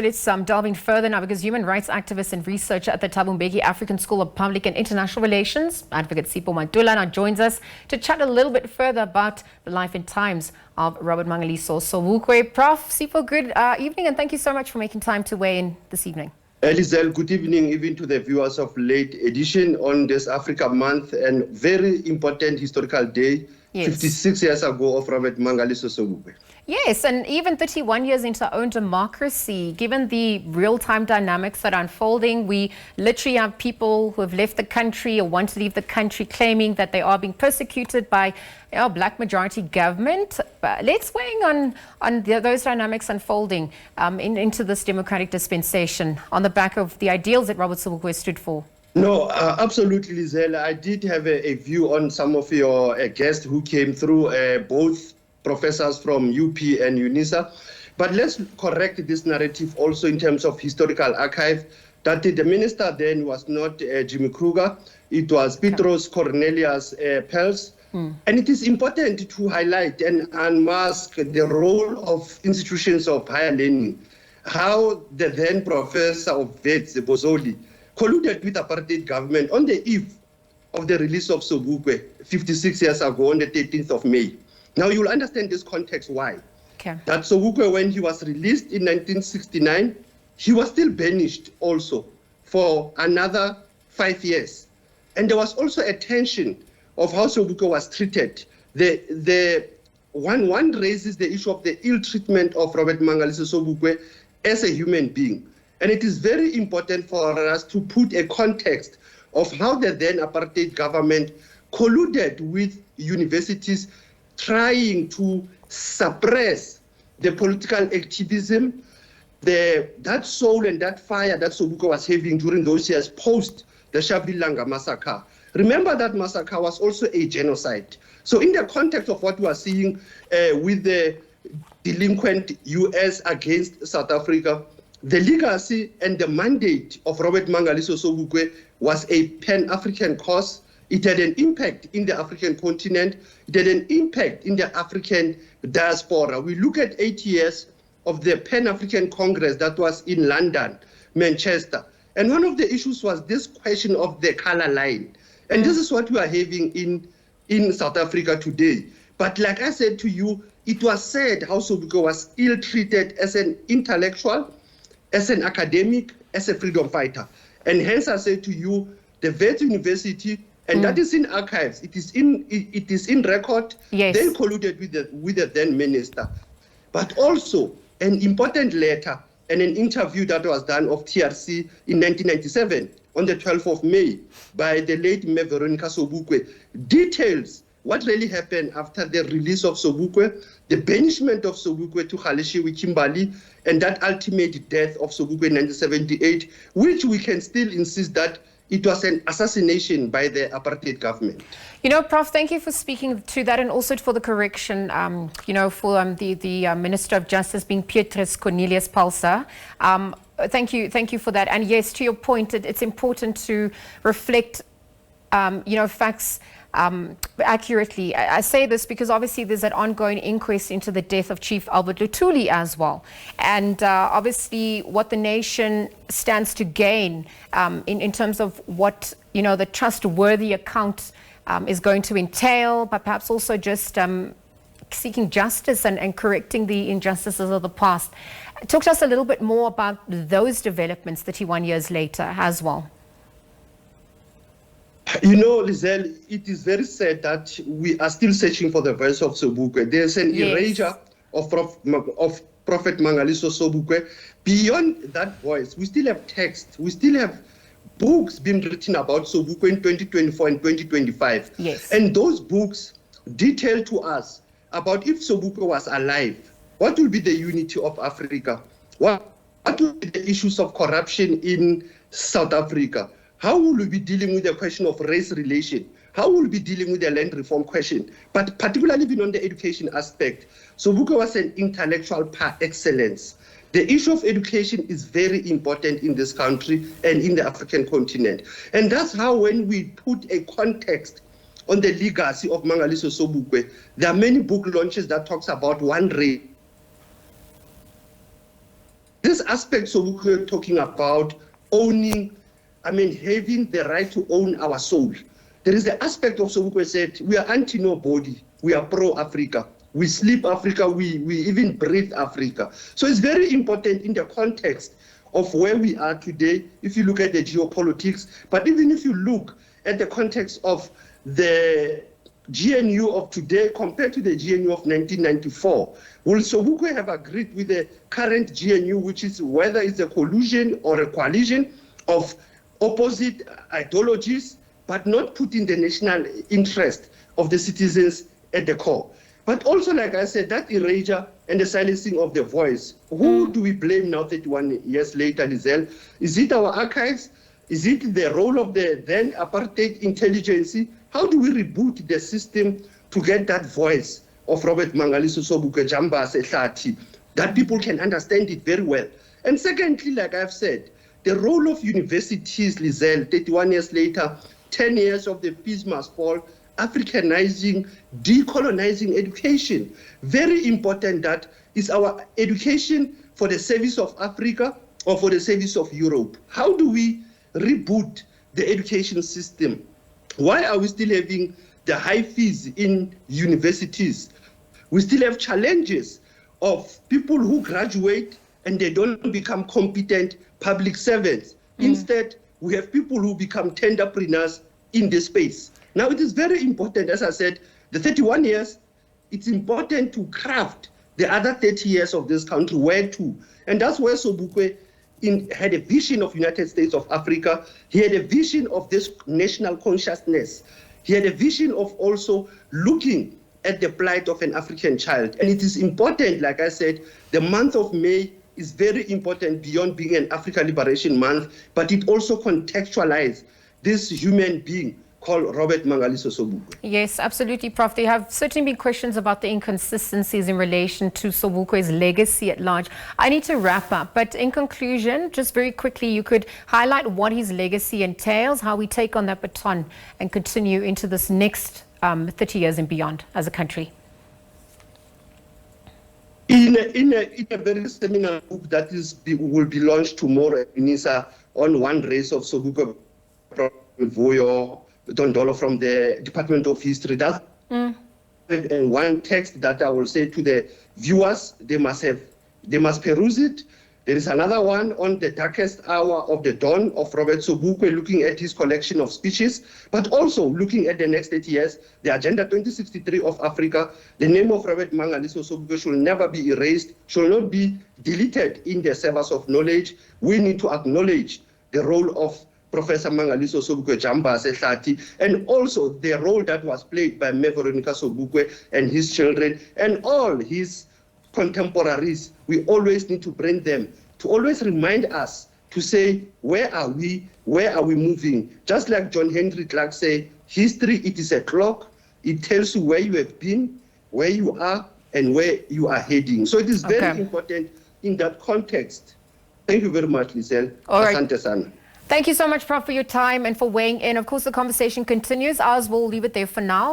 Let's delve in further now, because human rights activist and researcher at the Thabo Mbeki African School of Public and International Relations, Adv Sipho Mantula, now joins us to chat a little bit further about the life and times of Robert Sobukwe. Prof. Sipho, good evening, and thank you so much for making time to weigh in this evening. Elisel, good evening even to the viewers of Late Edition on this Africa Month and very important historical day, yes. 56 years ago of Robert Sobukwe. Yes, and even 31 years into our own democracy, given the real-time dynamics that are unfolding, we literally have people who have left the country or want to leave the country claiming that they are being persecuted by our black majority government. But let's weigh on those dynamics unfolding into this democratic dispensation on the back of the ideals that Robert Sobukwe stood for. No, absolutely, Lizelle. I did have a view on some of your guests who came through, both professors from UP and UNISA. But let's correct this narrative also in terms of historical archive, that the minister then was not Jimmy Kruger, it was Petros Cornelius Pels. And it is important to highlight and unmask the role of institutions of higher learning, how the then professor of Wits, Bozoli, colluded with apartheid government on the eve of the release of Sobukwe 56 years ago on the 13th of May. Now, you'll understand this context why. Okay. That Sobukwe, when he was released in 1969, he was still banished also for another 5 years. And there was also a tension of how Sobukwe was treated. One raises the issue of the ill treatment of Robert Sobukwe as a human being. And it is very important for us to put a context of how the then apartheid government colluded with universities trying to suppress the political activism, that soul and that fire that Sobukwe was having during those years post the Shabilanga massacre. Remember that massacre was also a genocide. So in the context of what we are seeing with the delinquent US against South Africa, the legacy and the mandate of Robert Sobukwe was a Pan-African cause. It had an impact in the African continent. It had an impact in the African diaspora. We look at 8 years of the Pan-African Congress that was in London, Manchester. And one of the issues was this question of the color line. And this is what we are having in South Africa today. But like I said to you, it was said how Sobukwe was ill-treated as an intellectual, as an academic, as a freedom fighter. And hence I say to you, the Wits University, and that is in archives, it is in record. Yes. They colluded with the then minister. But also an important letter and an interview that was done of TRC in 1997 on the 12th of May by the late Veronica Sobukwe details what really happened after the release of Sobukwe, the banishment of Sobukwe to Galeshewe, Kimberley, and that ultimate death of Sobukwe in 1978, which we can still insist that it was an assassination by the apartheid government. You know, Prof, thank you for speaking to that, and also for the correction, for the Minister of Justice being Petros Cornelius Pels. Thank you for that. And yes, to your point, it's important to reflect, facts accurately. I say this because obviously there's an ongoing inquest into the death of Chief Albert Luthuli as well. And obviously what the nation stands to gain in terms of what, the trustworthy account is going to entail, but perhaps also just seeking justice and correcting the injustices of the past. Talk to us a little bit more about those developments 31 years later as well. You know, Lizelle, it is very sad that we are still searching for the voice of Sobukwe. There's an erasure of Prophet Sobukwe. Beyond that voice, we still have text, we still have books being written about Sobukwe in 2024 and 2025. Yes. And those books detail to us about if Sobukwe was alive, what will be the unity of Africa? What will be the issues of corruption in South Africa? How will we be dealing with the question of race relation? How will we be dealing with the land reform question? But particularly even on the education aspect, Sobukwe was an intellectual par excellence. The issue of education is very important in this country and in the African continent. And that's how, when we put a context on the legacy of Sobukwe, there are many book launches that talks about one race. This aspect, so we're talking about owning, having the right to own our soul. There is the aspect of Sobukwe said, we are anti-nobody, we are pro-Africa. We sleep Africa, we even breathe Africa. So it's very important in the context of where we are today, if you look at the geopolitics, but even if you look at the context of the GNU of today compared to the GNU of 1994, will Sobukwe have agreed with the current GNU, which is whether it's a collusion or a coalition of opposite ideologies, but not putting the national interest of the citizens at the core? But also, like I said, that erasure and the silencing of the voice, who do we blame now 31 years later, Lizelle? Is it our archives? Is it the role of the then apartheid intelligence? How do we reboot the system to get that voice of Robert Mangaliso Sobukwe Jambase Hlati, that people can understand it very well? And secondly, like I've said, the role of universities, Lizelle, 31 years later, 10 years of the peace must fall, Africanizing, decolonizing education. Very important that is our education for the service of Africa or for the service of Europe. How do we reboot the education system? Why are we still having the high fees in universities? We still have challenges of people who graduate and they don't become competent public servants. Instead, we have people who become tenderpreneurs in this space. Now, it is very important, as I said, the 31 years, it's important to craft the other 30 years of this country, where to. And that's where Sobukwe had a vision of United States of Africa. He had a vision of this national consciousness. He had a vision of also looking at the plight of an African child. And it is important, like I said, the month of May is very important beyond being an Africa Liberation Month, but it also contextualizes this human being called Robert Mangaliso Sobukwe. Yes, absolutely, Prof. There have certainly been questions about the inconsistencies in relation to Sobukwe's legacy at large. I need to wrap up, but in conclusion, just very quickly, you could highlight what his legacy entails, how we take on that baton and continue into this next 30 years and beyond as a country. In a very seminar book that will be launched tomorrow at NISA on one race of Sobukwe Voyo Dondolo from the Department of History. That's and one text that I will say to the viewers, they must peruse it. There is another one on the darkest hour of the dawn of Robert Sobukwe, looking at his collection of speeches, but also looking at the next 80 years, the Agenda 2063 of Africa. The name of Robert Mangaliso Sobukwe should never be erased, should not be deleted in the servers of knowledge. We need to acknowledge the role of Professor Mangaliso Sobukwe Jambase Hlati, and also the role that was played by Me Veronica Sobukwe and his children and all his contemporaries. We always need to bring them to always remind us to say, where are we moving? Just like John Henry Clark say, history, it is a clock. It tells you where you have been, where you are, and where you are heading. So it is very important in that context. Thank you very much, Lizelle. All right. Asante sana. Thank you so much, Prof, for your time and for weighing in. Of course, the conversation continues. Ours will leave it there for now.